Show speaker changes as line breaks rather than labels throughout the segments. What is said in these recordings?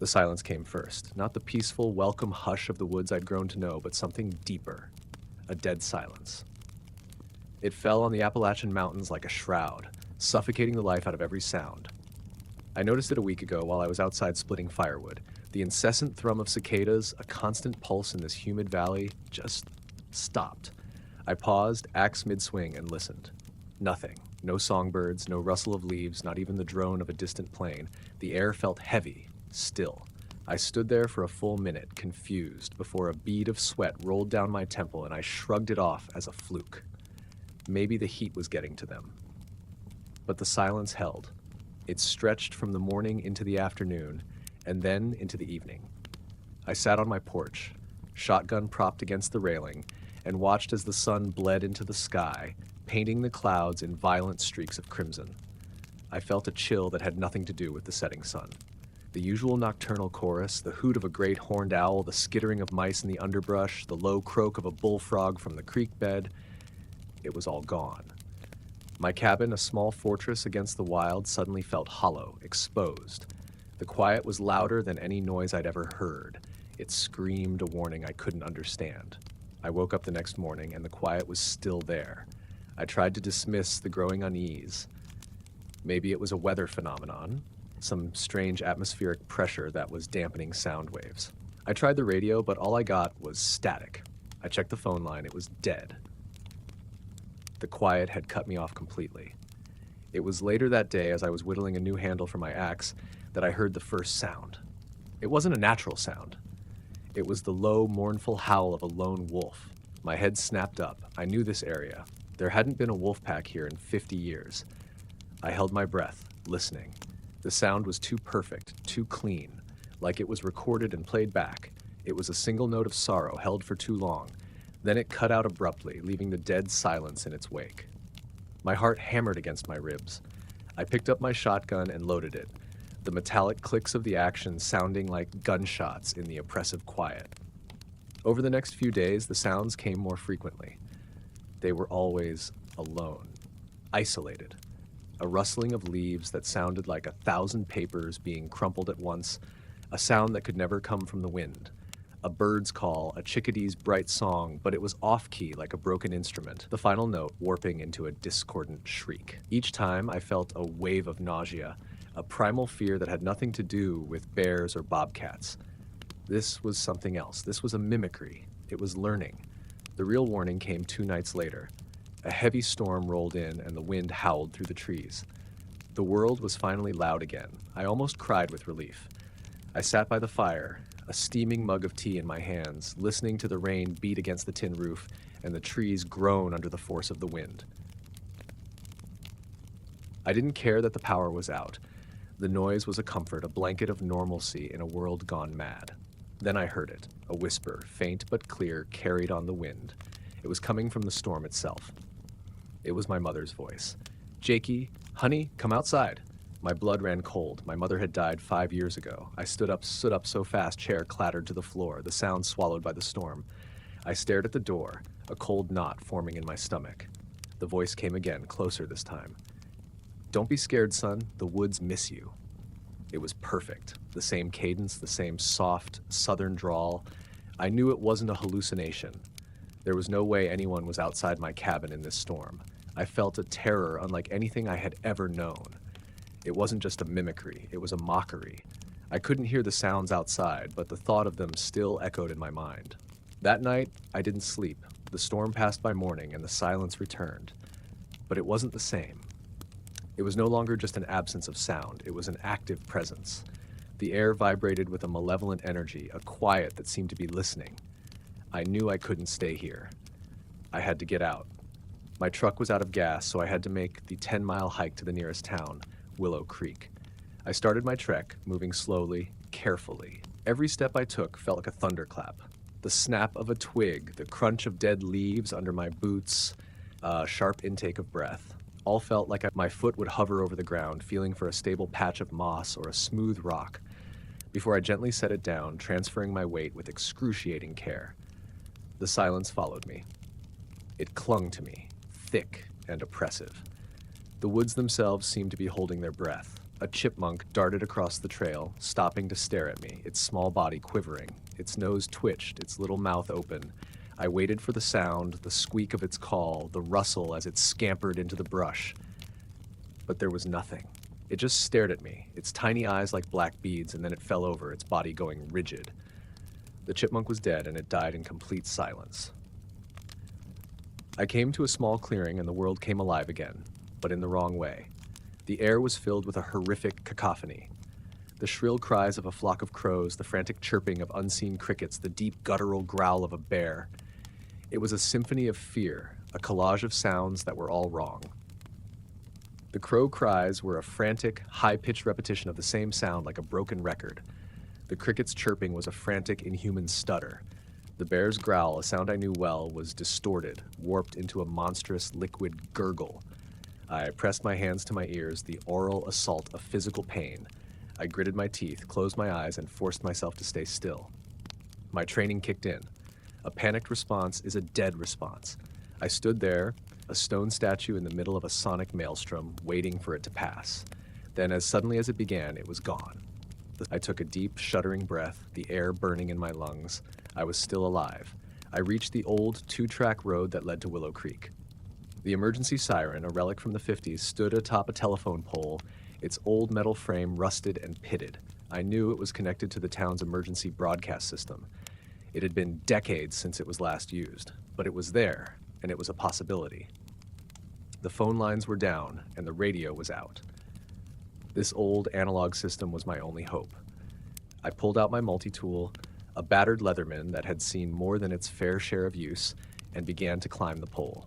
The silence came first, not the peaceful, welcome hush of the woods I'd grown to know, but something deeper, a dead silence. It fell on the Appalachian Mountains like a shroud, suffocating the life out of every sound. I noticed it a week ago while I was outside splitting firewood. The incessant thrum of cicadas, a constant pulse in this humid valley, just stopped. I paused, axe mid-swing, and listened. Nothing. No songbirds, no rustle of leaves, not even the drone of a distant plane. The air felt heavy, still. I stood there for a full minute, confused, before a bead of sweat rolled down my temple and I shrugged it off as a fluke. Maybe the heat was getting to them. But the silence held. It stretched from the morning into the afternoon, and then into the evening. I sat on my porch, shotgun propped against the railing, and watched as the sun bled into the sky, painting the clouds in violent streaks of crimson. I felt a chill that had nothing to do with the setting sun. The usual nocturnal chorus, the hoot of a great horned owl, the skittering of mice in the underbrush, the low croak of a bullfrog from the creek bed, it was all gone. My cabin, a small fortress against the wild, suddenly felt hollow, exposed. The quiet was louder than any noise I'd ever heard. It screamed a warning I couldn't understand. I woke up the next morning and the quiet was still there. I tried to dismiss the growing unease. Maybe it was a weather phenomenon, some strange atmospheric pressure that was dampening sound waves. I tried the radio, but all I got was static. I checked the phone line, it was dead. The quiet had cut me off completely. It was later that day, as I was whittling a new handle for my axe, that I heard the first sound. It wasn't a natural sound. It was the low, mournful howl of a lone wolf. My head snapped up. I knew this area. There hadn't been a wolf pack here in 50 years. I held my breath, listening. The sound was too perfect, too clean, like it was recorded and played back. It was a single note of sorrow held for too long. Then it cut out abruptly, leaving the dead silence in its wake. My heart hammered against my ribs. I picked up my shotgun and loaded it, the metallic clicks of the action sounding like gunshots in the oppressive quiet. Over the next few days, the sounds came more frequently. They were always alone, isolated. A rustling of leaves that sounded like 1,000 papers being crumpled at once, a sound that could never come from the wind. A bird's call, a chickadee's bright song, but it was off-key like a broken instrument, the final note warping into a discordant shriek. Each time I felt a wave of nausea, a primal fear that had nothing to do with bears or bobcats. This was something else. This was a mimicry. It was learning. The real warning came 2 nights later. A heavy storm rolled in and the wind howled through the trees. The world was finally loud again. I almost cried with relief. I sat by the fire, a steaming mug of tea in my hands, listening to the rain beat against the tin roof and the trees groan under the force of the wind. I didn't care that the power was out. The noise was a comfort, a blanket of normalcy in a world gone mad. Then I heard it, a whisper, faint but clear, carried on the wind. It was coming from the storm itself. It was my mother's voice. "Jakey, honey, come outside." My blood ran cold. My mother had died 5 years ago. I stood up so fast, chair clattered to the floor, the sound swallowed by the storm. I stared at the door, a cold knot forming in my stomach. The voice came again, closer this time. "Don't be scared, son. The woods miss you." It was perfect. The same cadence, the same soft, southern drawl. I knew it wasn't a hallucination. There was no way anyone was outside my cabin in this storm. I felt a terror unlike anything I had ever known. It wasn't just a mimicry, it was a mockery. I couldn't hear the sounds outside, but the thought of them still echoed in my mind. That night, I didn't sleep. The storm passed by morning and the silence returned. But it wasn't the same. It was no longer just an absence of sound, it was an active presence. The air vibrated with a malevolent energy, a quiet that seemed to be listening. I knew I couldn't stay here. I had to get out. My truck was out of gas, so I had to make the 10-mile hike to the nearest town, Willow Creek. I started my trek, moving slowly, carefully. Every step I took felt like a thunderclap. The snap of a twig, the crunch of dead leaves under my boots, a sharp intake of breath. All felt like my foot would hover over the ground, feeling for a stable patch of moss or a smooth rock, before I gently set it down, transferring my weight with excruciating care. The silence followed me. It clung to me, thick and oppressive. The woods themselves seemed to be holding their breath. A chipmunk darted across the trail, stopping to stare at me, its small body quivering. Its nose twitched, its little mouth open. I waited for the sound, the squeak of its call, the rustle as it scampered into the brush. But there was nothing. It just stared at me, its tiny eyes like black beads, and then it fell over, its body going rigid. The chipmunk was dead, and it died in complete silence. I came to a small clearing, and the world came alive again, but in the wrong way. The air was filled with a horrific cacophony. The shrill cries of a flock of crows, the frantic chirping of unseen crickets, the deep guttural growl of a bear. It was a symphony of fear, a collage of sounds that were all wrong. The crow cries were a frantic, high-pitched repetition of the same sound like a broken record. The cricket's chirping was a frantic, inhuman stutter. The bear's growl, a sound I knew well, was distorted, warped into a monstrous, liquid gurgle. I pressed my hands to my ears, the oral assault of physical pain. I gritted my teeth, closed my eyes, and forced myself to stay still. My training kicked in. A panicked response is a dead response. I stood there, a stone statue in the middle of a sonic maelstrom, waiting for it to pass. Then, as suddenly as it began, it was gone. I took a deep, shuddering breath, the air burning in my lungs. I was still alive. I reached the old two-track road that led to Willow Creek. The emergency siren, a relic from the 50s, stood atop a telephone pole, its old metal frame rusted and pitted. I knew it was connected to the town's emergency broadcast system. It had been decades since it was last used, but it was there, and it was a possibility. The phone lines were down, and the radio was out. This old analog system was my only hope. I pulled out my multi-tool, a battered Leatherman that had seen more than its fair share of use, and began to climb the pole.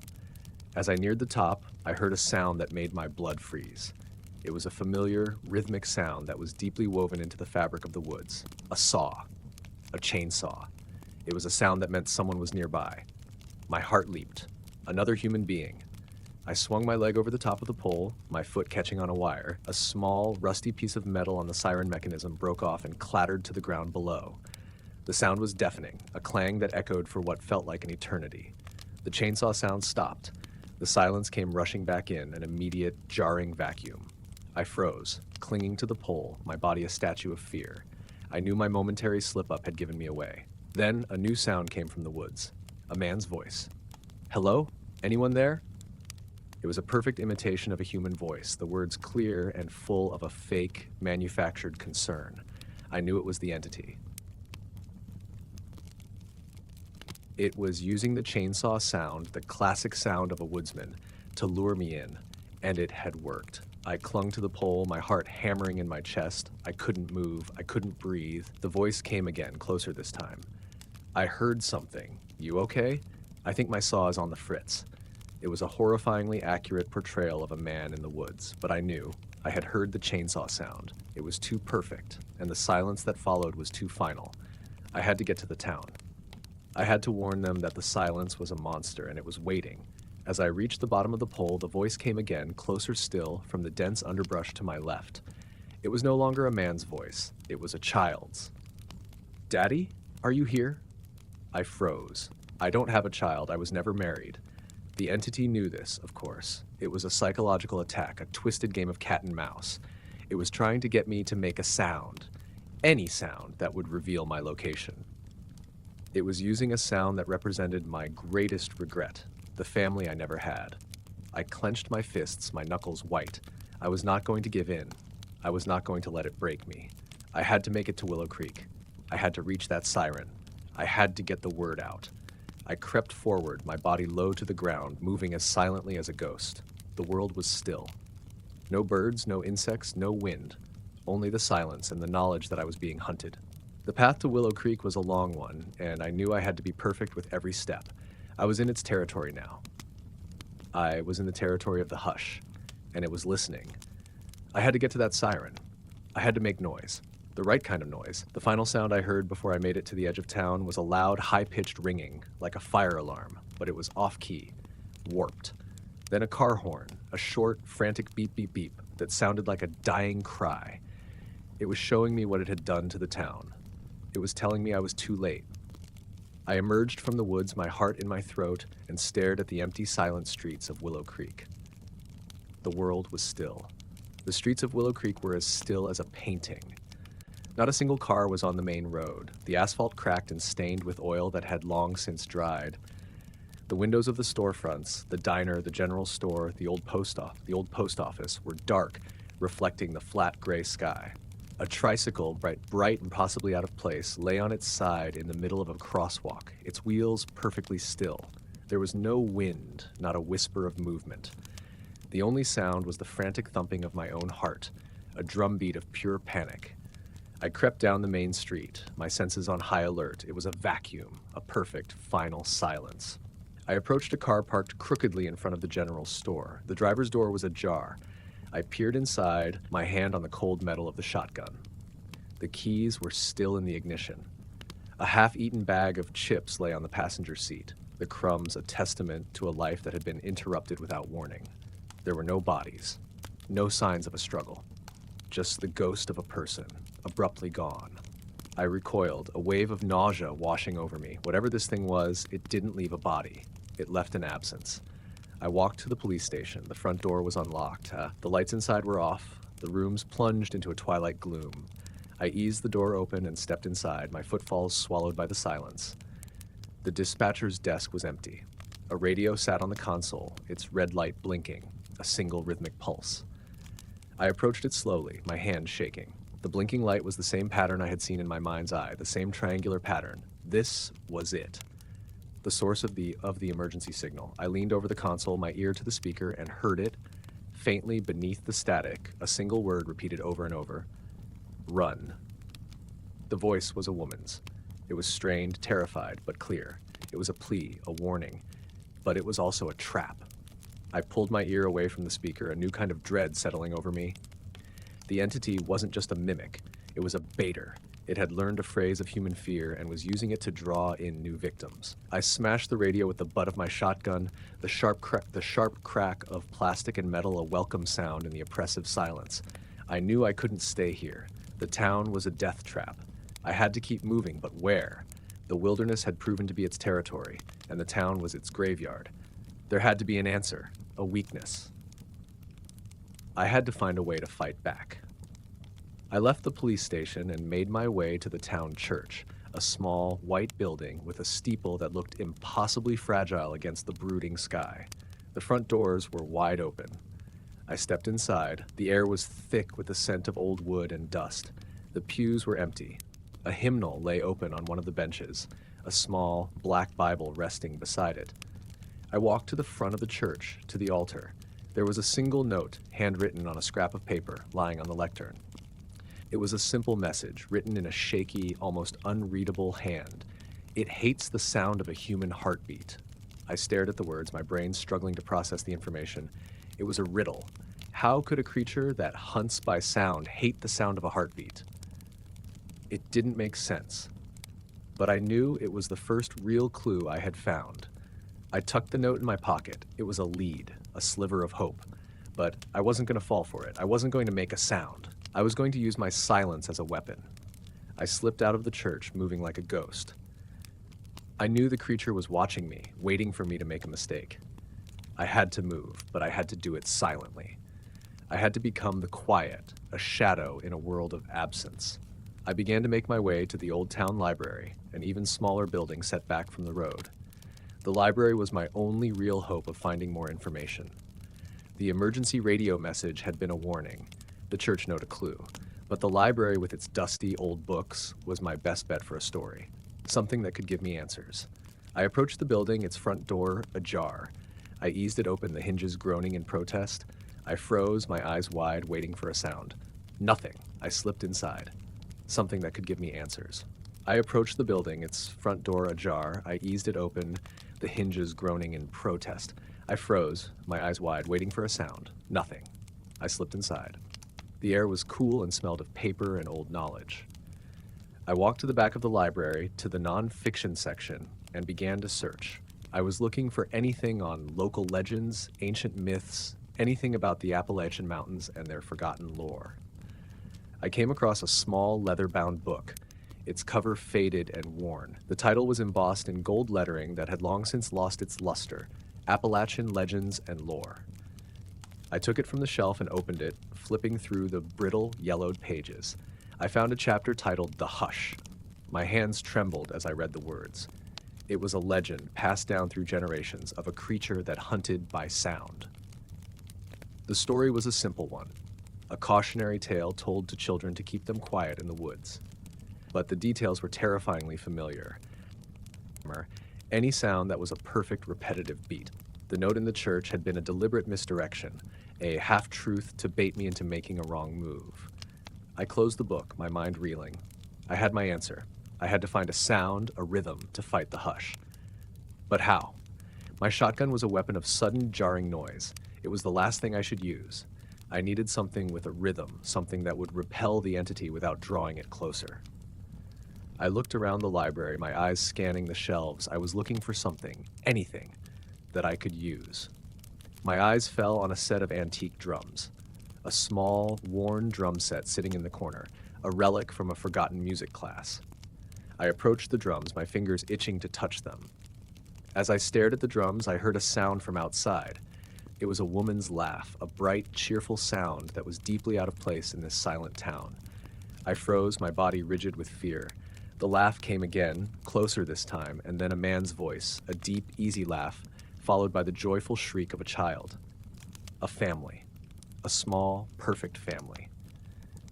As I neared the top, I heard a sound that made my blood freeze. It was a familiar, rhythmic sound that was deeply woven into the fabric of the woods. A saw. A chainsaw. It was a sound that meant someone was nearby. My heart leaped. Another human being. I swung my leg over the top of the pole, my foot catching on a wire. A small, rusty piece of metal on the siren mechanism broke off and clattered to the ground below. The sound was deafening, a clang that echoed for what felt like an eternity. The chainsaw sound stopped. The silence came rushing back in, an immediate, jarring vacuum. I froze, clinging to the pole, my body a statue of fear. I knew my momentary slip-up had given me away. Then a new sound came from the woods. A man's voice. "Hello? Anyone there?" It was a perfect imitation of a human voice, the words clear and full of a fake, manufactured concern. I knew it was the entity. It was using the chainsaw sound, the classic sound of a woodsman, to lure me in, and it had worked. I clung to the pole, my heart hammering in my chest. I couldn't move, I couldn't breathe. The voice came again, closer this time. "I heard something. You okay? I think my saw is on the fritz." It was a horrifyingly accurate portrayal of a man in the woods, but I knew. I had heard the chainsaw sound. It was too perfect, and the silence that followed was too final. I had to get to the town. I had to warn them that the silence was a monster, and it was waiting. As I reached the bottom of the pole, the voice came again, closer still, from the dense underbrush to my left. It was no longer a man's voice. It was a child's. "Daddy, are you here?" I froze. I don't have a child. I was never married. The entity knew this, of course. It was a psychological attack, a twisted game of cat and mouse. It was trying to get me to make a sound, any sound that would reveal my location. It was using a sound that represented my greatest regret, the family I never had. I clenched my fists, my knuckles white. I was not going to give in. I was not going to let it break me. I had to make it to Willow Creek. I had to reach that siren. I had to get the word out. I crept forward, my body low to the ground, moving as silently as a ghost. The world was still. No birds, no insects, no wind. Only the silence and the knowledge that I was being hunted. The path to Willow Creek was a long one, and I knew I had to be perfect with every step. I was in its territory now. I was in the territory of the hush, and it was listening. I had to get to that siren. I had to make noise. The right kind of noise. The final sound I heard before I made it to the edge of town was a loud, high-pitched ringing, like a fire alarm, but it was off-key, warped. Then a car horn, a short, frantic beep-beep-beep that sounded like a dying cry. It was showing me what it had done to the town. It was telling me I was too late. I emerged from the woods, my heart in my throat, and stared at the empty, silent streets of Willow Creek. The world was still. The streets of Willow Creek were as still as a painting. Not a single car was on the main road. The asphalt cracked and stained with oil that had long since dried. The windows of the storefronts, the diner, the general store, the old post office were dark, reflecting the flat gray sky. A tricycle, bright and possibly out of place, lay on its side in the middle of a crosswalk, its wheels perfectly still. There was no wind, not a whisper of movement. The only sound was the frantic thumping of my own heart, a drumbeat of pure panic. I crept down the main street, my senses on high alert. It was a vacuum, a perfect, final silence. I approached a car parked crookedly in front of the general store. The driver's door was ajar. I peered inside, my hand on the cold metal of the shotgun. The keys were still in the ignition. A half-eaten bag of chips lay on the passenger seat, the crumbs a testament to a life that had been interrupted without warning. There were no bodies, no signs of a struggle, just the ghost of a person, abruptly gone. I recoiled, a wave of nausea washing over me. Whatever this thing was, it didn't leave a body. It left an absence. I walked to the police station. The front door was unlocked. The lights inside were off. The rooms plunged into a twilight gloom. I eased the door open and stepped inside, my footfalls swallowed by the silence. The dispatcher's desk was empty. A radio sat on the console, its red light blinking, a single rhythmic pulse. I approached it slowly, my hand shaking. The blinking light was the same pattern I had seen in my mind's eye, the same triangular pattern. This was it. The source of the emergency signal. I leaned over the console, my ear to the speaker, and heard it, faintly beneath the static, a single word repeated over and over. Run. The voice was a woman's. It was strained, terrified, but clear. It was a plea, a warning, but it was also a trap. I pulled my ear away from the speaker, a new kind of dread settling over me. The entity wasn't just a mimic, it was a baiter. It had learned a phrase of human fear and was using it to draw in new victims. I smashed the radio with the butt of my shotgun, the sharp crack of plastic and metal a welcome sound in the oppressive silence. I knew I couldn't stay here. The town was a death trap. I had to keep moving, but where? The wilderness had proven to be its territory, and the town was its graveyard. There had to be an answer, a weakness. I had to find a way to fight back. I left the police station and made my way to the town church, a small, white building with a steeple that looked impossibly fragile against the brooding sky. The front doors were wide open. I stepped inside. The air was thick with the scent of old wood and dust. The pews were empty. A hymnal lay open on one of the benches, a small, black Bible resting beside it. I walked to the front of the church, to the altar. There was a single note, handwritten on a scrap of paper, lying on the lectern. It was a simple message, written in a shaky, almost unreadable hand. It hates the sound of a human heartbeat. I stared at the words, my brain struggling to process the information. It was a riddle. How could a creature that hunts by sound hate the sound of a heartbeat? It didn't make sense. But I knew it was the first real clue I had found. I tucked the note in my pocket. It was a lead, a sliver of hope. But I wasn't going to fall for it. I wasn't going to make a sound. I was going to use my silence as a weapon. I slipped out of the church, moving like a ghost. I knew the creature was watching me, waiting for me to make a mistake. I had to move, but I had to do it silently. I had to become the quiet, a shadow in a world of absence. I began to make my way to the old town library, an even smaller building set back from the road. The library was my only real hope of finding more information. The emergency radio message had been a warning, the church note a clue, but the library with its dusty old books was my best bet for a story, something that could give me answers. I approached the building, its front door ajar. I eased it open, the hinges groaning in protest. I froze, my eyes wide, waiting for a sound. Nothing. I slipped inside. Something that could give me answers. I approached the building, its front door ajar. I eased it open, the hinges groaning in protest. I froze, my eyes wide, waiting for a sound. Nothing. I slipped inside. The air was cool and smelled of paper and old knowledge. I walked to the back of the library, to the non-fiction section, and began to search. I was looking for anything on local legends, ancient myths, anything about the Appalachian Mountains and their forgotten lore. I came across a small leather-bound book, its cover faded and worn. The title was embossed in gold lettering that had long since lost its luster, Appalachian Legends and Lore. I took it from the shelf and opened it, flipping through the brittle, yellowed pages. I found a chapter titled The Hush. My hands trembled as I read the words. It was a legend passed down through generations of a creature that hunted by sound. The story was a simple one, a cautionary tale told to children to keep them quiet in the woods. But the details were terrifyingly familiar. Any sound that was a perfect repetitive beat. The note in the church had been a deliberate misdirection, a half-truth to bait me into making a wrong move. I closed the book, my mind reeling. I had my answer. I had to find a sound, a rhythm, to fight the hush. But how? My shotgun was a weapon of sudden, jarring noise. It was the last thing I should use. I needed something with a rhythm, something that would repel the entity without drawing it closer. I looked around the library, my eyes scanning the shelves. I was looking for something, anything, that I could use. My eyes fell on a set of antique drums. A small, worn drum set sitting in the corner, a relic from a forgotten music class. I approached the drums, my fingers itching to touch them. As I stared at the drums, I heard a sound from outside. It was a woman's laugh, a bright, cheerful sound that was deeply out of place in this silent town. I froze, my body rigid with fear. The laugh came again, closer this time, and then a man's voice, a deep, easy laugh, followed by the joyful shriek of a child. A family. A small, perfect family.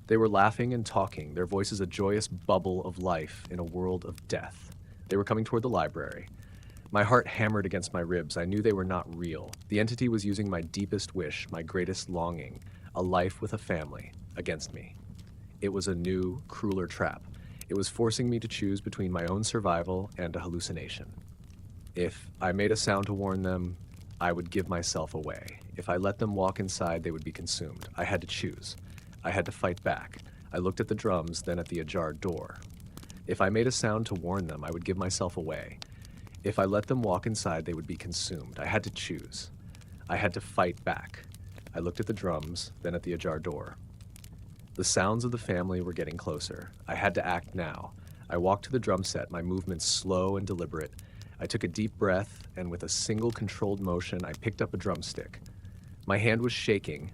They were laughing and talking, their voices a joyous bubble of life in a world of death. They were coming toward the library. My heart hammered against my ribs. I knew they were not real. The entity was using my deepest wish, my greatest longing, a life with a family, against me. It was a new, crueler trap. It was forcing me to choose between my own survival and a hallucination. If I made a sound to warn them, I would give myself away. If I let them walk inside, they would be consumed. I had to choose. I had to fight back. I looked at the drums, then at the ajar door. If I made a sound to warn them, I would give myself away. If I let them walk inside, they would be consumed. I had to choose. I had to fight back. I looked at the drums, then at the ajar door. The sounds of the family were getting closer. I had to act now. I walked to the drum set, my movements slow and deliberate. I took a deep breath, and with a single controlled motion, I picked up a drumstick. My hand was shaking,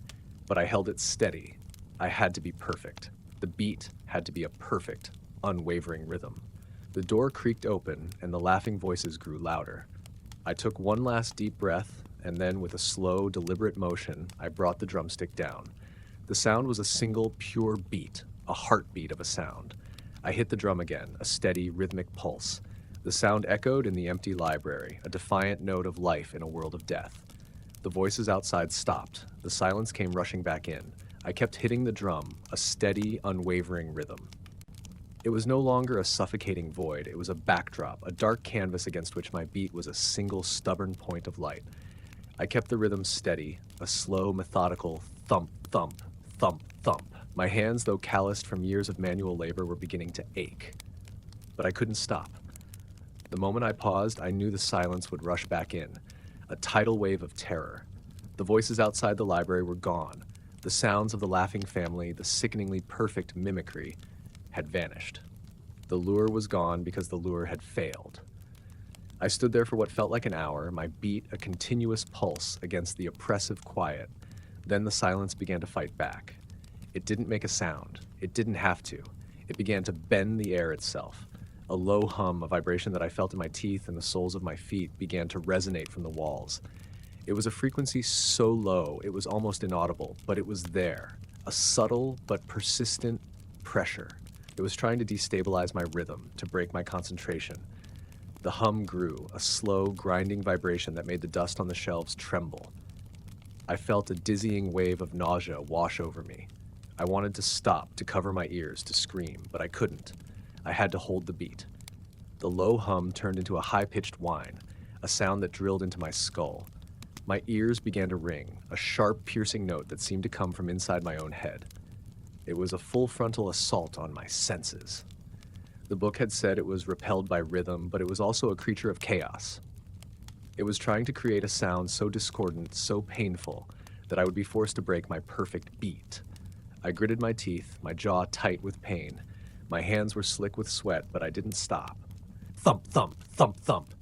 but I held it steady. I had to be perfect. The beat had to be a perfect, unwavering rhythm. The door creaked open, and the laughing voices grew louder. I took one last deep breath, and then with a slow, deliberate motion, I brought the drumstick down. The sound was a single, pure beat, a heartbeat of a sound. I hit the drum again, a steady, rhythmic pulse. The sound echoed in the empty library, a defiant note of life in a world of death. The voices outside stopped. The silence came rushing back in. I kept hitting the drum, a steady, unwavering rhythm. It was no longer a suffocating void. It was a backdrop, a dark canvas against which my beat was a single, stubborn point of light. I kept the rhythm steady, a slow, methodical thump, thump, thump, thump. My hands, though calloused from years of manual labor, were beginning to ache. But I couldn't stop. The moment I paused, I knew the silence would rush back in, a tidal wave of terror. The voices outside the library were gone. The sounds of the laughing family, the sickeningly perfect mimicry, had vanished. The lure was gone because the lure had failed. I stood there for what felt like an hour, my beat a continuous pulse against the oppressive quiet. Then the silence began to fight back. It didn't make a sound. It didn't have to. It began to bend the air itself. A low hum, a vibration that I felt in my teeth and the soles of my feet, began to resonate from the walls. It was a frequency so low it was almost inaudible, but it was there. A subtle but persistent pressure. It was trying to destabilize my rhythm, to break my concentration. The hum grew, a slow, grinding vibration that made the dust on the shelves tremble. I felt a dizzying wave of nausea wash over me. I wanted to stop, to cover my ears, to scream, but I couldn't. I had to hold the beat. The low hum turned into a high-pitched whine, a sound that drilled into my skull. My ears began to ring, a sharp, piercing note that seemed to come from inside my own head. It was a full frontal assault on my senses. The book had said it was repelled by rhythm, but it was also a creature of chaos. It was trying to create a sound so discordant, so painful, that I would be forced to break my perfect beat. I gritted my teeth, my jaw tight with pain. My hands were slick with sweat, but I didn't stop. Thump, thump, thump, thump.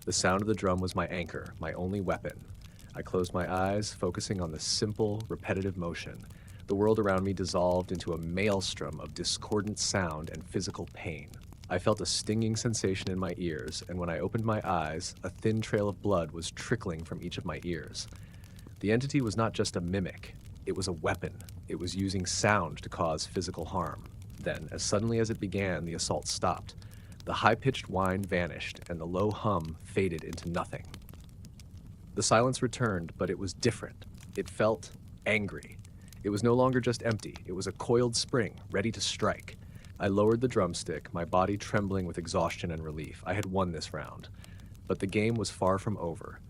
The sound of the drum was my anchor, my only weapon. I closed my eyes, focusing on the simple, repetitive motion. The world around me dissolved into a maelstrom of discordant sound and physical pain. I felt a stinging sensation in my ears, and when I opened my eyes, a thin trail of blood was trickling from each of my ears. The entity was not just a mimic, it was a weapon. It was using sound to cause physical harm. Then, as suddenly as it began, the assault stopped. The high-pitched whine vanished, and the low hum faded into nothing. The silence returned, but it was different. It felt angry. It was no longer just empty. It was a coiled spring, ready to strike. I lowered the drumstick, my body trembling with exhaustion and relief. I had won this round. But the game was far from over.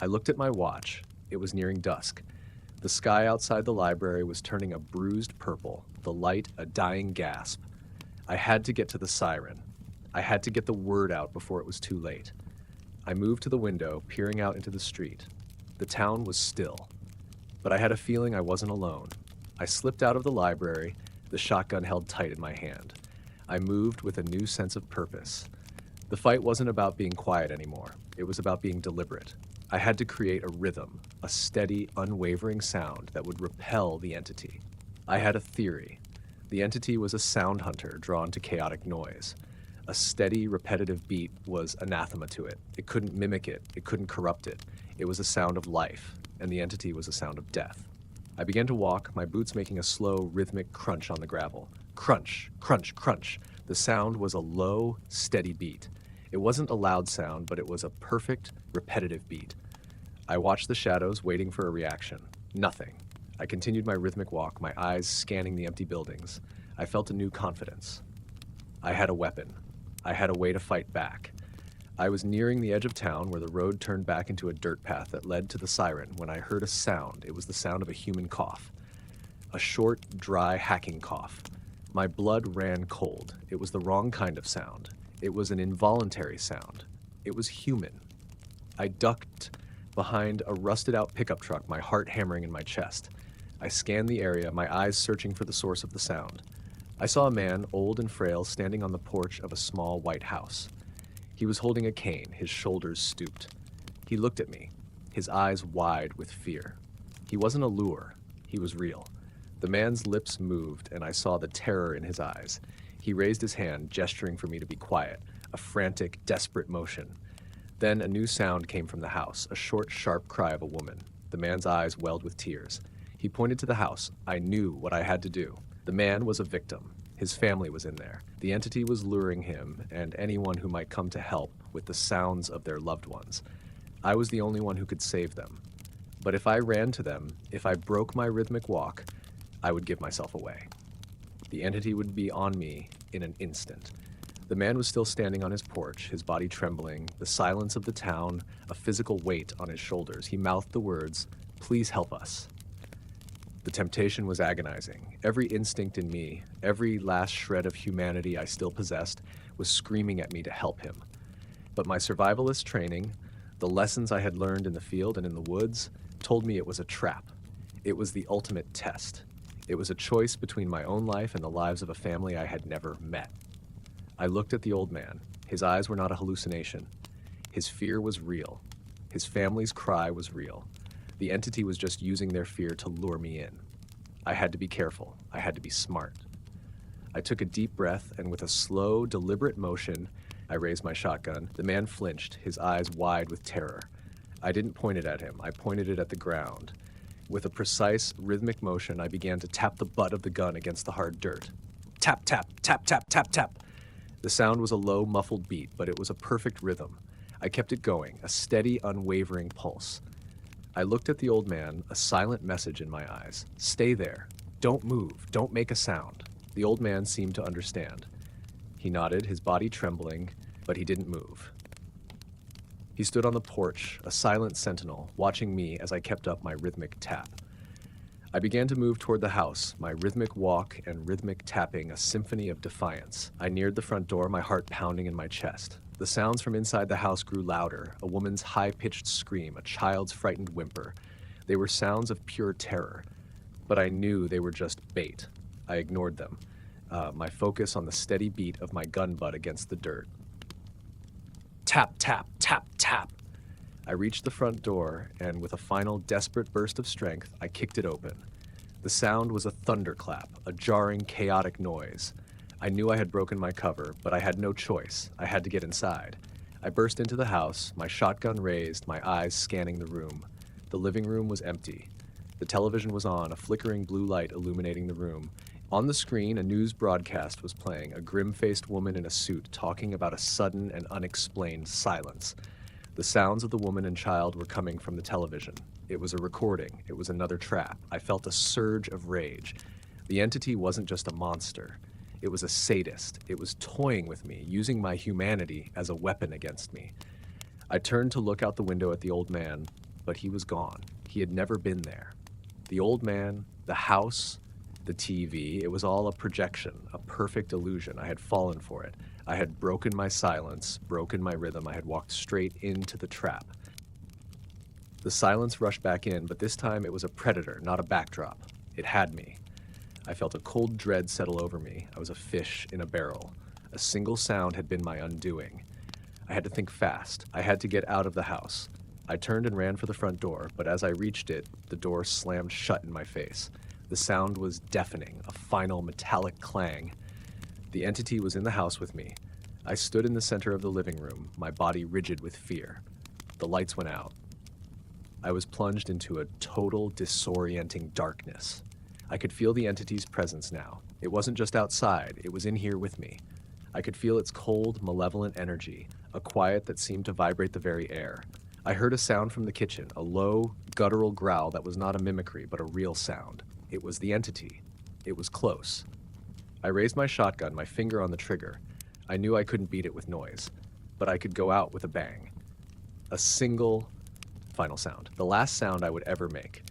I looked at my watch. It was nearing dusk. The sky outside the library was turning a bruised purple, the light a dying gasp. I had to get to the siren. I had to get the word out before it was too late. I moved to the window, peering out into the street. The town was still. But I had a feeling I wasn't alone. I slipped out of the library, the shotgun held tight in my hand. I moved with a new sense of purpose. The fight wasn't about being quiet anymore. It was about being deliberate. I had to create a rhythm, a steady, unwavering sound that would repel the entity. I had a theory. The entity was a sound hunter drawn to chaotic noise. A steady, repetitive beat was anathema to it. It couldn't mimic it. It couldn't corrupt it. It was a sound of life, and the entity was a sound of death. I began to walk, my boots making a slow, rhythmic crunch on the gravel. Crunch, crunch, crunch. The sound was a low, steady beat. It wasn't a loud sound, but it was a perfect, repetitive beat. I watched the shadows, waiting for a reaction. Nothing. I continued my rhythmic walk, my eyes scanning the empty buildings. I felt a new confidence. I had a weapon. I had a way to fight back. I was nearing the edge of town where the road turned back into a dirt path that led to the siren when I heard a sound. It was the sound of a human cough. A short, dry, hacking cough. My blood ran cold. It was the wrong kind of sound. It was an involuntary sound. It was human. I ducked behind a rusted-out pickup truck, my heart hammering in my chest. I scanned the area, my eyes searching for the source of the sound. I saw a man, old and frail, standing on the porch of a small white house. He was holding a cane, his shoulders stooped. He looked at me, his eyes wide with fear. He wasn't a lure, he was real. The man's lips moved, and I saw the terror in his eyes. He raised his hand, gesturing for me to be quiet, a frantic, desperate motion. Then a new sound came from the house, a short, sharp cry of a woman. The man's eyes welled with tears. He pointed to the house. I knew what I had to do. The man was a victim. His family was in there. The entity was luring him and anyone who might come to help with the sounds of their loved ones. I was the only one who could save them. But if I ran to them, if I broke my rhythmic walk, I would give myself away. The entity would be on me in an instant. The man was still standing on his porch, his body trembling, the silence of the town, a physical weight on his shoulders. He mouthed the words, "Please help us." The temptation was agonizing. Every instinct in me, every last shred of humanity I still possessed, was screaming at me to help him. But my survivalist training, the lessons I had learned in the field and in the woods, told me it was a trap. It was the ultimate test. It was a choice between my own life and the lives of a family I had never met. I looked at the old man. His eyes were not a hallucination. His fear was real. His family's cry was real. The entity was just using their fear to lure me in. I had to be careful. I had to be smart. I took a deep breath, and with a slow, deliberate motion, I raised my shotgun. The man flinched, his eyes wide with terror. I didn't point it at him. I pointed it at the ground. With a precise, rhythmic motion, I began to tap the butt of the gun against the hard dirt. Tap, tap, tap, tap, tap, tap. The sound was a low, muffled beat, but it was a perfect rhythm. I kept it going, a steady, unwavering pulse. I looked at the old man, a silent message in my eyes. Stay there. Don't move. Don't make a sound. The old man seemed to understand. He nodded, his body trembling, but he didn't move. He stood on the porch, a silent sentinel, watching me as I kept up my rhythmic tap. I began to move toward the house, my rhythmic walk and rhythmic tapping a symphony of defiance. I neared the front door, my heart pounding in my chest. The sounds from inside the house grew louder, a woman's high-pitched scream, a child's frightened whimper. They were sounds of pure terror, but I knew they were just bait. I ignored them, my focus on the steady beat of my gun butt against the dirt. Tap, tap, tap, tap. I reached the front door, and with a final desperate burst of strength, I kicked it open. The sound was a thunderclap, a jarring, chaotic noise. I knew I had broken my cover, but I had no choice. I had to get inside. I burst into the house, my shotgun raised, my eyes scanning the room. The living room was empty. The television was on, a flickering blue light illuminating the room. On the screen, a news broadcast was playing, a grim-faced woman in a suit talking about a sudden and unexplained silence. The sounds of the woman and child were coming from the television. It was a recording. It was another trap. I felt a surge of rage. The entity wasn't just a monster. It was a sadist. It was toying with me, using my humanity as a weapon against me. I turned to look out the window at the old man, but he was gone. He had never been there. The old man, the house, the TV, it was all a projection, a perfect illusion. I had fallen for it. I had broken my silence, broken my rhythm. I had walked straight into the trap. The silence rushed back in, but this time it was a predator, not a backdrop. It had me. I felt a cold dread settle over me. I was a fish in a barrel. A single sound had been my undoing. I had to think fast. I had to get out of the house. I turned and ran for the front door, but as I reached it, the door slammed shut in my face. The sound was deafening, a final metallic clang. The entity was in the house with me. I stood in the center of the living room, my body rigid with fear. The lights went out. I was plunged into a total, disorienting darkness. I could feel the entity's presence now. It wasn't just outside, it was in here with me. I could feel its cold, malevolent energy, a quiet that seemed to vibrate the very air. I heard a sound from the kitchen, a low, guttural growl that was not a mimicry, but a real sound. It was the entity. It was close. I raised my shotgun, my finger on the trigger. I knew I couldn't beat it with noise, but I could go out with a bang. A single final sound, the last sound I would ever make.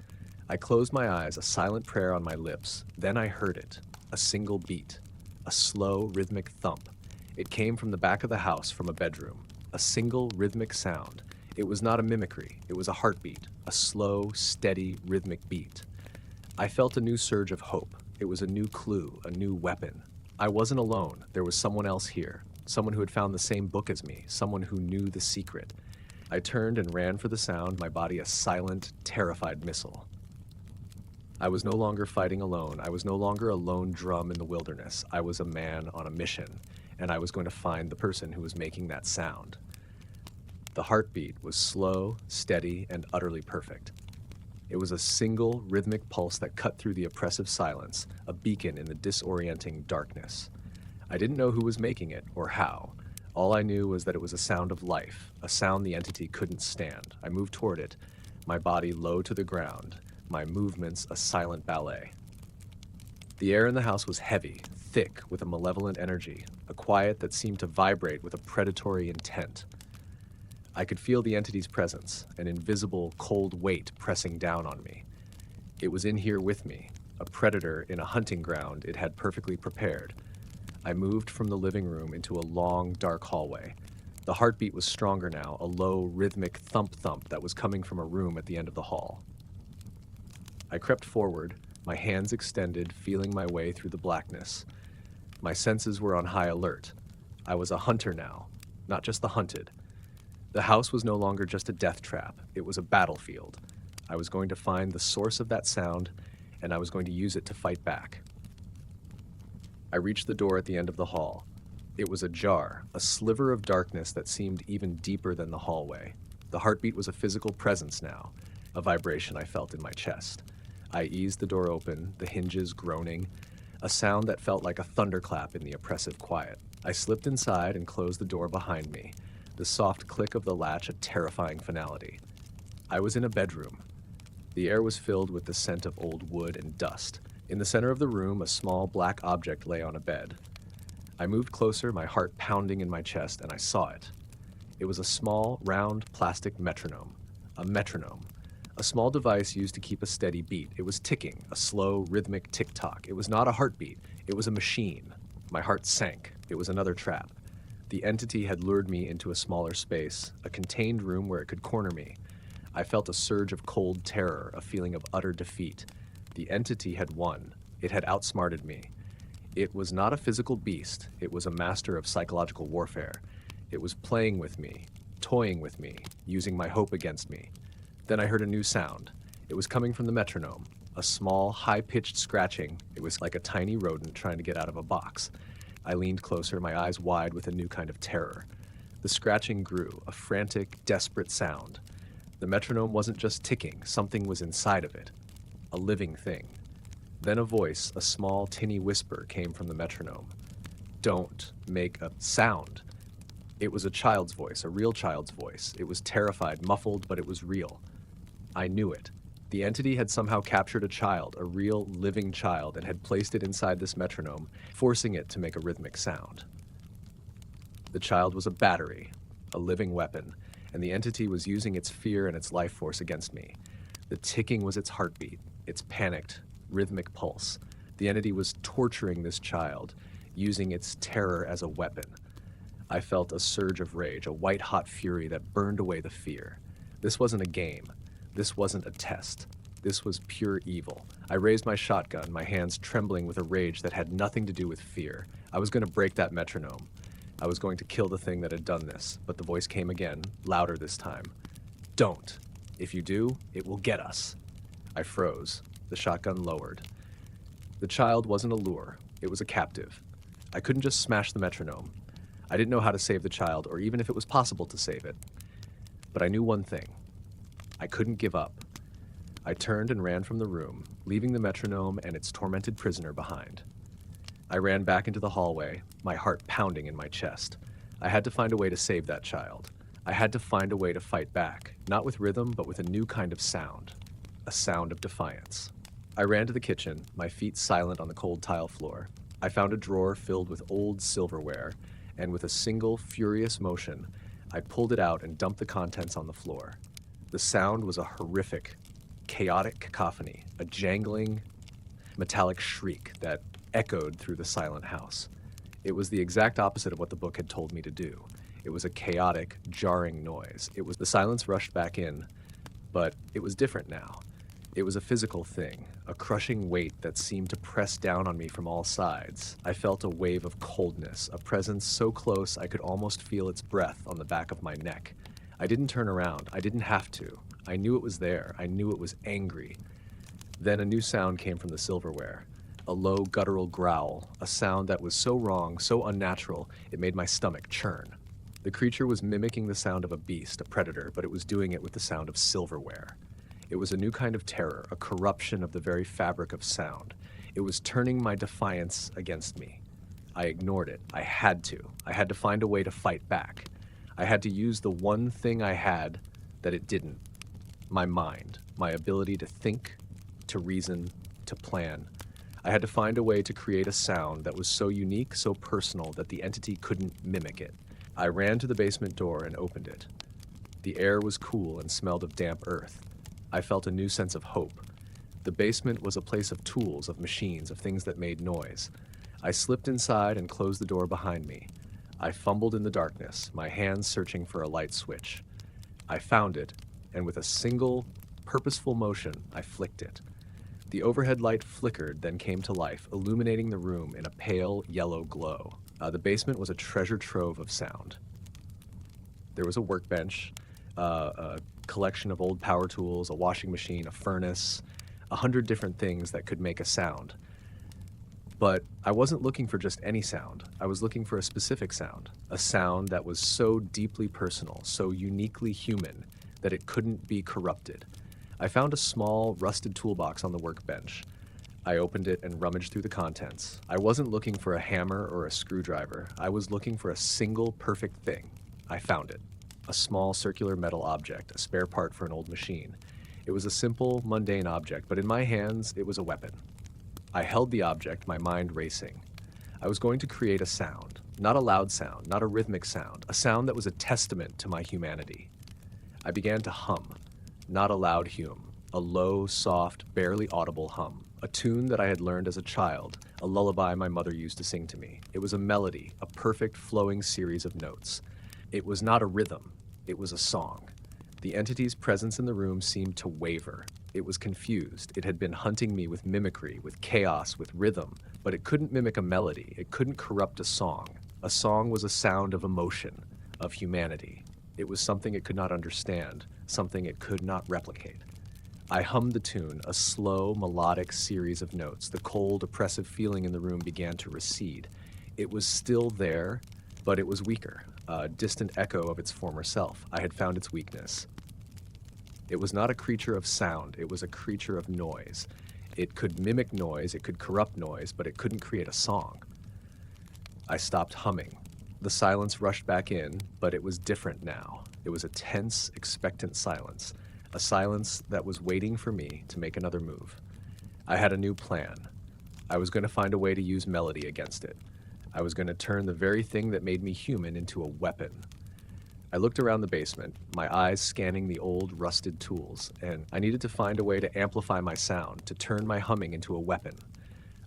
I closed my eyes, a silent prayer on my lips. Then I heard it, a single beat, a slow, rhythmic thump. It came from the back of the house, from a bedroom. A single, rhythmic sound. It was not a mimicry, it was a heartbeat, a slow, steady, rhythmic beat. I felt a new surge of hope. It was a new clue, a new weapon. I wasn't alone. There was someone else here, someone who had found the same book as me, someone who knew the secret. I turned and ran for the sound, my body a silent, terrified missile. I was no longer fighting alone. I was no longer a lone drum in the wilderness. I was a man on a mission, and I was going to find the person who was making that sound. The heartbeat was slow, steady, and utterly perfect. It was a single, rhythmic pulse that cut through the oppressive silence, a beacon in the disorienting darkness. I didn't know who was making it or how. All I knew was that it was a sound of life, a sound the entity couldn't stand. I moved toward it, my body low to the ground, my movements a silent ballet. The air in the house was heavy, thick, with a malevolent energy, a quiet that seemed to vibrate with a predatory intent. I could feel the entity's presence, an invisible, cold weight pressing down on me. It was in here with me, a predator in a hunting ground it had perfectly prepared. I moved from the living room into a long, dark hallway. The heartbeat was stronger now, a low, rhythmic thump-thump that was coming from a room at the end of the hall. I crept forward, my hands extended, feeling my way through the blackness. My senses were on high alert. I was a hunter now, not just the hunted. The house was no longer just a death trap. It was a battlefield. I was going to find the source of that sound, and I was going to use it to fight back. I reached the door at the end of the hall. It was ajar, a sliver of darkness that seemed even deeper than the hallway. The heartbeat was a physical presence now, a vibration I felt in my chest. I eased the door open, the hinges groaning, a sound that felt like a thunderclap in the oppressive quiet. I slipped inside and closed the door behind me, the soft click of the latch a terrifying finality. I was in a bedroom. The air was filled with the scent of old wood and dust. In the center of the room, a small black object lay on a bed. I moved closer, my heart pounding in my chest, and I saw it. It was a small, round, plastic metronome. A metronome. A small device used to keep a steady beat. It was ticking, a slow, rhythmic tick-tock. It was not a heartbeat. It was a machine. My heart sank. It was another trap. The entity had lured me into a smaller space, a contained room where it could corner me. I felt a surge of cold terror, a feeling of utter defeat. The entity had won. It had outsmarted me. It was not a physical beast. It was a master of psychological warfare. It was playing with me, toying with me, using my hope against me. Then I heard a new sound. It was coming from the metronome, a small, high-pitched scratching. It was like a tiny rodent trying to get out of a box. I leaned closer, my eyes wide with a new kind of terror. The scratching grew, a frantic, desperate sound. The metronome wasn't just ticking, something was inside of it. A living thing. Then a voice, a small, tinny whisper came from the metronome. Don't make a sound. It was a child's voice, a real child's voice. It was terrified, muffled, but it was real. I knew it. The entity had somehow captured a child, a real, living child, and had placed it inside this metronome, forcing it to make a rhythmic sound. The child was a battery, a living weapon, and the entity was using its fear and its life force against me. The ticking was its heartbeat, its panicked, rhythmic pulse. The entity was torturing this child, using its terror as a weapon. I felt a surge of rage, a white-hot fury that burned away the fear. This wasn't a game. This wasn't a test. This was pure evil. I raised my shotgun, my hands trembling with a rage that had nothing to do with fear. I was going to break that metronome. I was going to kill the thing that had done this, but the voice came again, louder this time. Don't. If you do, it will get us. I froze, the shotgun lowered. The child wasn't a lure. It was a captive. I couldn't just smash the metronome. I didn't know how to save the child, or even if it was possible to save it. But I knew one thing. I couldn't give up. I turned and ran from the room, leaving the metronome and its tormented prisoner behind. I ran back into the hallway, my heart pounding in my chest. I had to find a way to save that child. I had to find a way to fight back, not with rhythm, but with a new kind of sound. A sound of defiance. I ran to the kitchen, my feet silent on the cold tile floor. I found a drawer filled with old silverware, and with a single, furious motion, I pulled it out and dumped the contents on the floor. The sound was a horrific, chaotic cacophony, a jangling, metallic shriek that echoed through the silent house. It was the exact opposite of what the book had told me to do. It was a chaotic, jarring noise. The silence rushed back in, but it was different now. It was a physical thing, a crushing weight that seemed to press down on me from all sides. I felt a wave of coldness, a presence so close I could almost feel its breath on the back of my neck. I didn't turn around. I didn't have to. I knew it was there. I knew it was angry. Then a new sound came from the silverware. A low, guttural growl, a sound that was so wrong, so unnatural, it made my stomach churn. The creature was mimicking the sound of a beast, a predator, but it was doing it with the sound of silverware. It was a new kind of terror, a corruption of the very fabric of sound. It was turning my defiance against me. I ignored it. I had to. I had to find a way to fight back. I had to use the one thing I had that it didn't. My mind, my ability to think, to reason, to plan. I had to find a way to create a sound that was so unique, so personal, that the entity couldn't mimic it. I ran to the basement door and opened it. The air was cool and smelled of damp earth. I felt a new sense of hope. The basement was a place of tools, of machines, of things that made noise. I slipped inside and closed the door behind me. I fumbled in the darkness, my hands searching for a light switch. I found it, and with a single, purposeful motion, I flicked it. The overhead light flickered, then came to life, illuminating the room in a pale, yellow glow. The basement was a treasure trove of sound. There was a workbench, a collection of old power tools, a washing machine, a furnace, 100 different things that could make a sound. But I wasn't looking for just any sound. I was looking for a specific sound, a sound that was so deeply personal, so uniquely human, that it couldn't be corrupted. I found a small, rusted toolbox on the workbench. I opened it and rummaged through the contents. I wasn't looking for a hammer or a screwdriver. I was looking for a single perfect thing. I found it. A small circular metal object, a spare part for an old machine. It was a simple, mundane object, but in my hands, it was a weapon. I held the object, my mind racing. I was going to create a sound, not a loud sound, not a rhythmic sound, a sound that was a testament to my humanity. I began to hum, not a loud hum, a low, soft, barely audible hum, a tune that I had learned as a child, a lullaby my mother used to sing to me. It was a melody, a perfect flowing series of notes. It was not a rhythm, it was a song. The entity's presence in the room seemed to waver. It was confused. It had been hunting me with mimicry, with chaos, with rhythm, but it couldn't mimic a melody. It couldn't corrupt a song. A song was a sound of emotion, of humanity. It was something it could not understand, something it could not replicate. I hummed the tune, a slow, melodic series of notes. The cold, oppressive feeling in the room began to recede. It was still there, but it was weaker, a distant echo of its former self. I had found its weakness. It was not a creature of sound, it was a creature of noise. It could mimic noise, it could corrupt noise, but it couldn't create a song. I stopped humming. The silence rushed back in, but it was different now. It was a tense, expectant silence, a silence that was waiting for me to make another move. I had a new plan. I was going to find a way to use melody against it. I was going to turn the very thing that made me human into a weapon. I looked around the basement, my eyes scanning the old, rusted tools, and I needed to find a way to amplify my sound, to turn my humming into a weapon.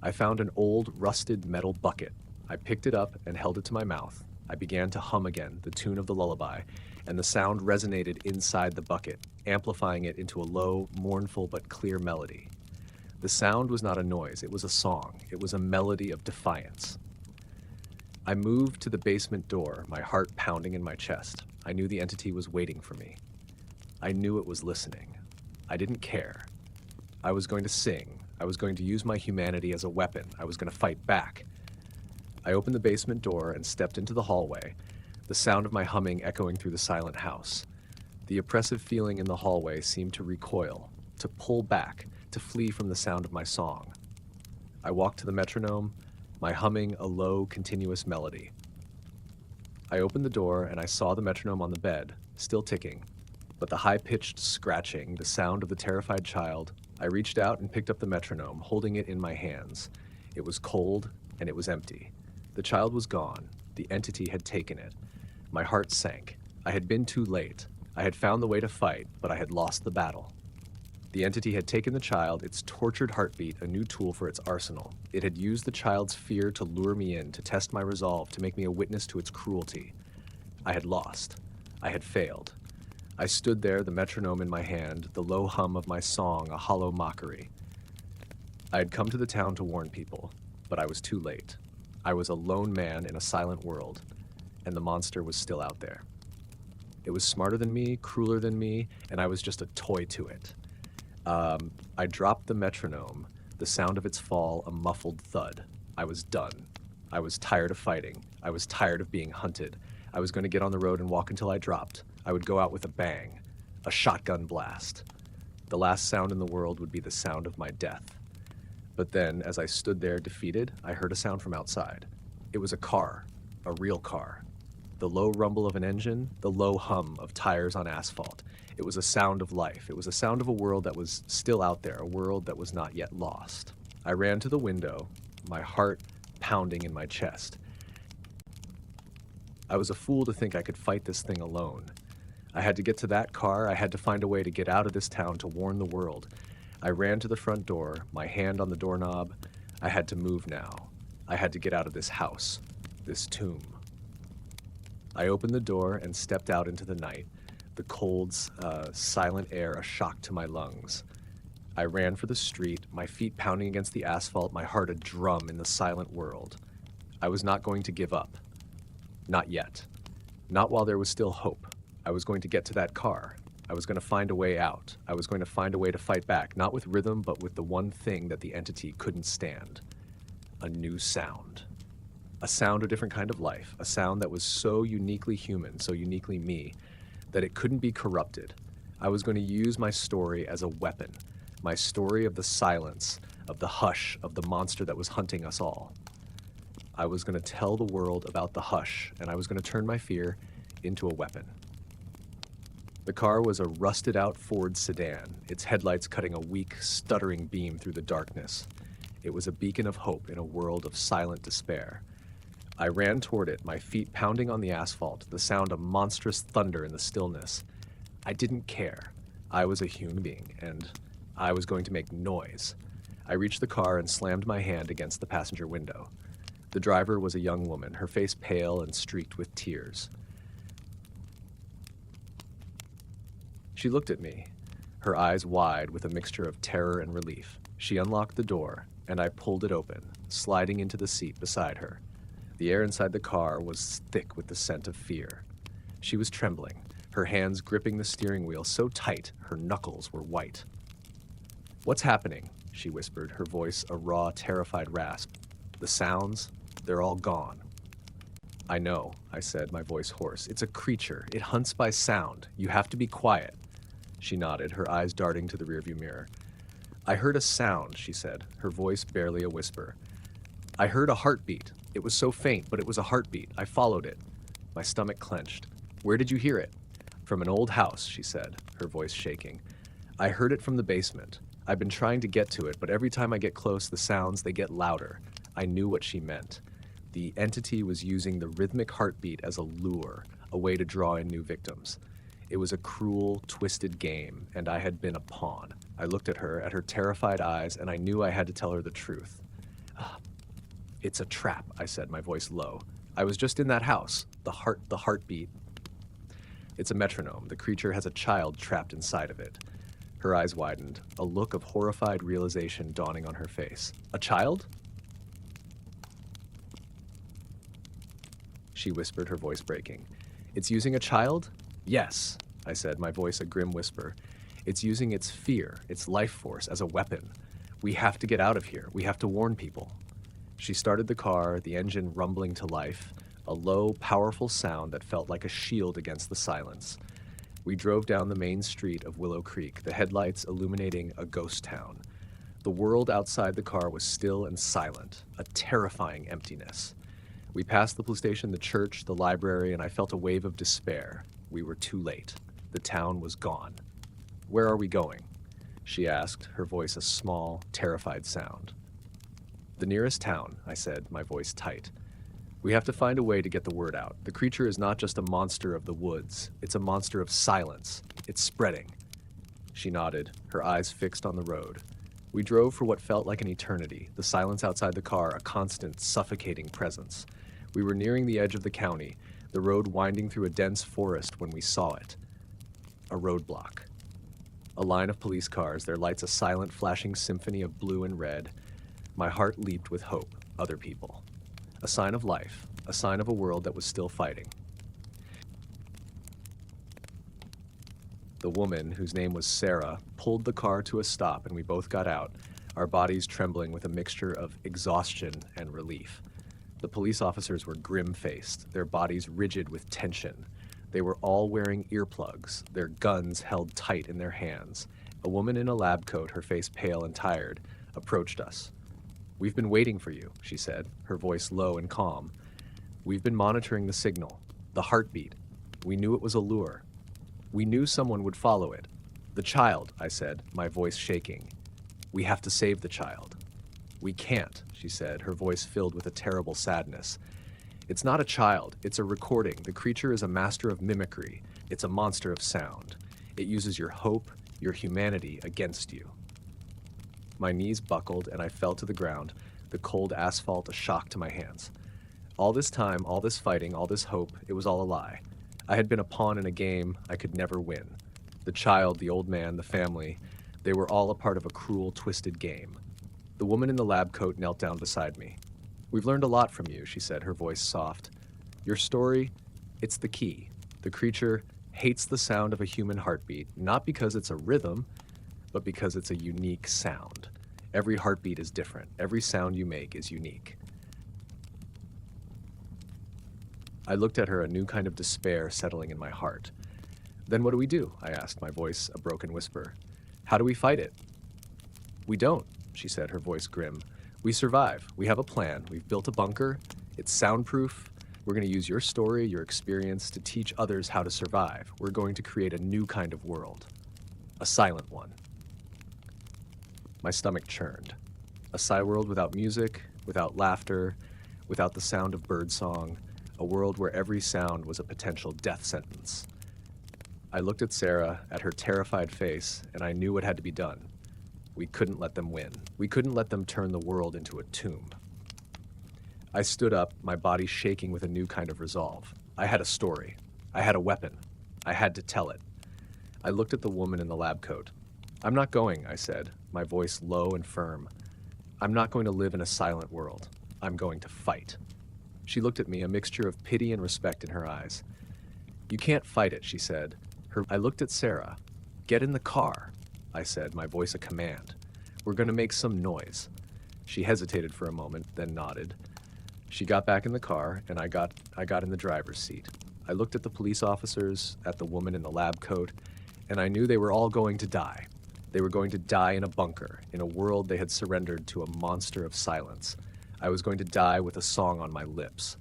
I found an old, rusted metal bucket. I picked it up and held it to my mouth. I began to hum again, the tune of the lullaby, and the sound resonated inside the bucket, amplifying it into a low, mournful but clear melody. The sound was not a noise, it was a song. It was a melody of defiance. I moved to the basement door, my heart pounding in my chest. I knew the entity was waiting for me. I knew it was listening. I didn't care. I was going to sing. I was going to use my humanity as a weapon. I was going to fight back. I opened the basement door and stepped into the hallway, the sound of my humming echoing through the silent house. The oppressive feeling in the hallway seemed to recoil, to pull back, to flee from the sound of my song. I walked to the metronome, my humming a low, continuous melody. I opened the door and I saw the metronome on the bed, still ticking, but the high-pitched scratching, the sound of the terrified child. I reached out and picked up the metronome, holding it in my hands. It was cold and it was empty. The child was gone. The entity had taken it. My heart sank. I had been too late. I had found the way to fight, but I had lost the battle. The entity had taken the child, its tortured heartbeat, a new tool for its arsenal. It had used the child's fear to lure me in, to test my resolve, to make me a witness to its cruelty. I had lost. I had failed. I stood there, the metronome in my hand, the low hum of my song, a hollow mockery. I had come to the town to warn people, but I was too late. I was a lone man in a silent world, and the monster was still out there. It was smarter than me, crueler than me, and I was just a toy to it. I dropped the metronome, the sound of its fall a muffled thud. I was done. I was tired of fighting. I was tired of being hunted. I was going to get on the road and walk until I dropped. I would go out with a bang, a shotgun blast. The last sound in the world would be the sound of my death. But then, as I stood there defeated, I heard a sound from outside. It was a car, a real car. The low rumble of an engine, the low hum of tires on asphalt. It was a sound of life. It was a sound of a world that was still out there, a world that was not yet lost. I ran to the window, my heart pounding in my chest. I was a fool to think I could fight this thing alone. I had to get to that car. I had to find a way to get out of this town to warn the world. I ran to the front door, my hand on the doorknob. I had to move now. I had to get out of this house, this tomb. I opened the door and stepped out into the night, the cold, silent air a shock to my lungs. I ran for the street, my feet pounding against the asphalt, my heart a drum in the silent world. I was not going to give up. Not yet. Not while there was still hope. I was going to get to that car. I was going to find a way out. I was going to find a way to fight back, not with rhythm, but with the one thing that the entity couldn't stand. A new sound. A sound, a different kind of life. A sound that was so uniquely human, so uniquely me, that it couldn't be corrupted. I was going to use my story as a weapon. My story of the silence, of the hush, of the monster that was hunting us all. I was going to tell the world about the hush, and I was going to turn my fear into a weapon. The car was a rusted-out Ford sedan, its headlights cutting a weak, stuttering beam through the darkness. It was a beacon of hope in a world of silent despair. I ran toward it, my feet pounding on the asphalt, the sound of monstrous thunder in the stillness. I didn't care. I was a human being, and I was going to make noise. I reached the car and slammed my hand against the passenger window. The driver was a young woman, her face pale and streaked with tears. She looked at me, her eyes wide with a mixture of terror and relief. She unlocked the door, and I pulled it open, sliding into the seat beside her. The air inside the car was thick with the scent of fear. She was trembling, her hands gripping the steering wheel so tight her knuckles were white. "What's happening?" she whispered, her voice a raw, terrified rasp. "The sounds, they're all gone." "I know," I said, my voice hoarse. "It's a creature. It hunts by sound. You have to be quiet." She nodded, her eyes darting to the rearview mirror. "I heard a sound," she said, her voice barely a whisper. "I heard a heartbeat. It was so faint, but it was a heartbeat. I followed it." My stomach clenched. "Where did you hear it?" "From an old house," she said, her voice shaking. "I heard it from the basement. I've been trying to get to it, but every time I get close, the sounds, they get louder." I knew what she meant. The entity was using the rhythmic heartbeat as a lure, a way to draw in new victims. It was a cruel, twisted game, and I had been a pawn. I looked at her terrified eyes, and I knew I had to tell her the truth. "It's a trap," I said, my voice low. "I was just in that house. The heartbeat. It's a metronome. The creature has a child trapped inside of it." Her eyes widened, a look of horrified realization dawning on her face. "A child?" She whispered, her voice breaking. "It's using a child?" "Yes," I said, my voice a grim whisper. "It's using its fear, its life force, as a weapon. We have to get out of here. We have to warn people." She started the car, the engine rumbling to life, a low, powerful sound that felt like a shield against the silence. We drove down the main street of Willow Creek, the headlights illuminating a ghost town. The world outside the car was still and silent, a terrifying emptiness. We passed the police station, the church, the library, and I felt a wave of despair. We were too late. The town was gone. "Where are we going?" she asked, her voice a small, terrified sound. "The nearest town," I said, my voice tight. "We have to find a way to get the word out. The creature is not just a monster of the woods. It's a monster of silence. It's spreading." She nodded, her eyes fixed on the road. We drove for what felt like an eternity, the silence outside the car a constant, suffocating presence. We were nearing the edge of the county, the road winding through a dense forest when we saw it. A roadblock. A line of police cars, their lights a silent, flashing symphony of blue and red. My heart leaped with hope. Other people. A sign of life, a sign of a world that was still fighting. The woman, whose name was Sarah, pulled the car to a stop and we both got out, our bodies trembling with a mixture of exhaustion and relief. The police officers were grim-faced, their bodies rigid with tension. They were all wearing earplugs, their guns held tight in their hands. A woman in a lab coat, her face pale and tired, approached us. "We've been waiting for you," she said, her voice low and calm. "We've been monitoring the signal, the heartbeat. We knew it was a lure. We knew someone would follow it. The child," I said, my voice shaking. "We have to save the child." "We can't," she said, her voice filled with a terrible sadness. "It's not a child, it's a recording. The creature is a master of mimicry. It's a monster of sound. It uses your hope, your humanity against you." My knees buckled and I fell to the ground, the cold asphalt a shock to my hands. All this time, all this fighting, all this hope, it was all a lie. I had been a pawn in a game I could never win. The child, the old man, the family, they were all a part of a cruel, twisted game. The woman in the lab coat knelt down beside me. "We've learned a lot from you," she said, her voice soft. "Your story, it's the key. The creature hates the sound of a human heartbeat, not because it's a rhythm, but because it's a unique sound. Every heartbeat is different. Every sound you make is unique." I looked at her, a new kind of despair settling in my heart. "Then what do we do?" I asked, my voice a broken whisper. "How do we fight it?" "We don't," she said, her voice grim. "We survive. We have a plan. We've built a bunker. It's soundproof. We're going to use your story, your experience, to teach others how to survive. We're going to create a new kind of world. A silent one." My stomach churned. A silent world without music, without laughter, without the sound of birdsong, a world where every sound was a potential death sentence. I looked at Sarah, at her terrified face, and I knew what had to be done. We couldn't let them win. We couldn't let them turn the world into a tomb. I stood up, my body shaking with a new kind of resolve. I had a story. I had a weapon. I had to tell it. I looked at the woman in the lab coat. "I'm not going," I said, my voice low and firm. "I'm not going to live in a silent world. I'm going to fight." She looked at me, a mixture of pity and respect in her eyes. "You can't fight it," she said. I looked at Sarah. "Get in the car," I said, my voice a command. "We're going to make some noise." She hesitated for a moment, then nodded. She got back in the car, and I got in the driver's seat. I looked at the police officers, at the woman in the lab coat, and I knew they were all going to die. They were going to die in a bunker, in a world they had surrendered to a monster of silence. I was going to die with a song on my lips.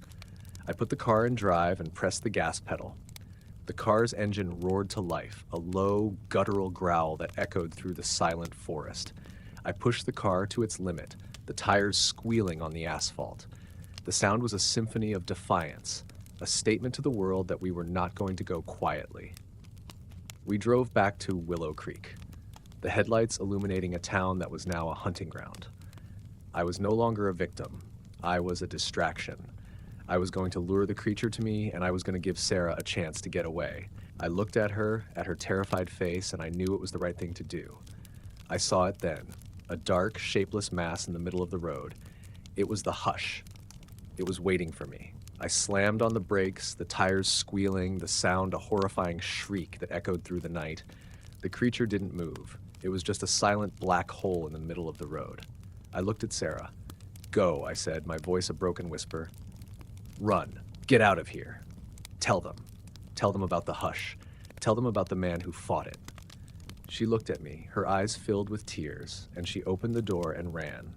I put the car in drive and pressed the gas pedal. The car's engine roared to life, a low, guttural growl that echoed through the silent forest. I pushed the car to its limit, the tires squealing on the asphalt. The sound was a symphony of defiance, a statement to the world that we were not going to go quietly. We drove back to Willow Creek, the headlights illuminating a town that was now a hunting ground. I was no longer a victim. I was a distraction. I was going to lure the creature to me, and I was going to give Sarah a chance to get away. I looked at her terrified face, and I knew it was the right thing to do. I saw it then, a dark, shapeless mass in the middle of the road. It was the Hush. It was waiting for me. I slammed on the brakes, the tires squealing, the sound a horrifying shriek that echoed through the night. The creature didn't move. It was just a silent black hole in the middle of the road. I looked at Sarah. "Go," I said, my voice a broken whisper. "Run. Get out of here. Tell them. Tell them about the Hush. Tell them about the man who fought it." She looked at me, her eyes filled with tears, and she opened the door and ran.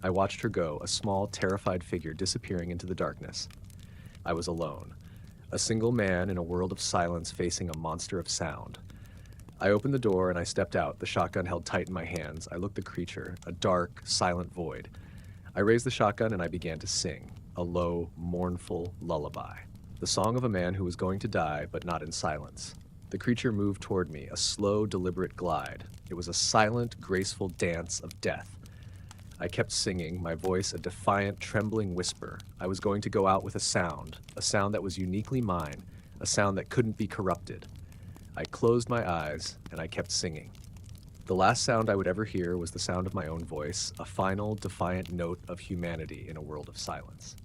I watched her go, a small, terrified figure disappearing into the darkness. I was alone, a single man in a world of silence facing a monster of sound. I opened the door and I stepped out, the shotgun held tight in my hands. I looked at the creature, a dark, silent void. I raised the shotgun and I began to sing, a low, mournful lullaby, the song of a man who was going to die, but not in silence. The creature moved toward me, a slow, deliberate glide. It was a silent, graceful dance of death. I kept singing, my voice a defiant, trembling whisper. I was going to go out with a sound that was uniquely mine, a sound that couldn't be corrupted. I closed my eyes, and I kept singing. The last sound I would ever hear was the sound of my own voice, a final, defiant note of humanity in a world of silence.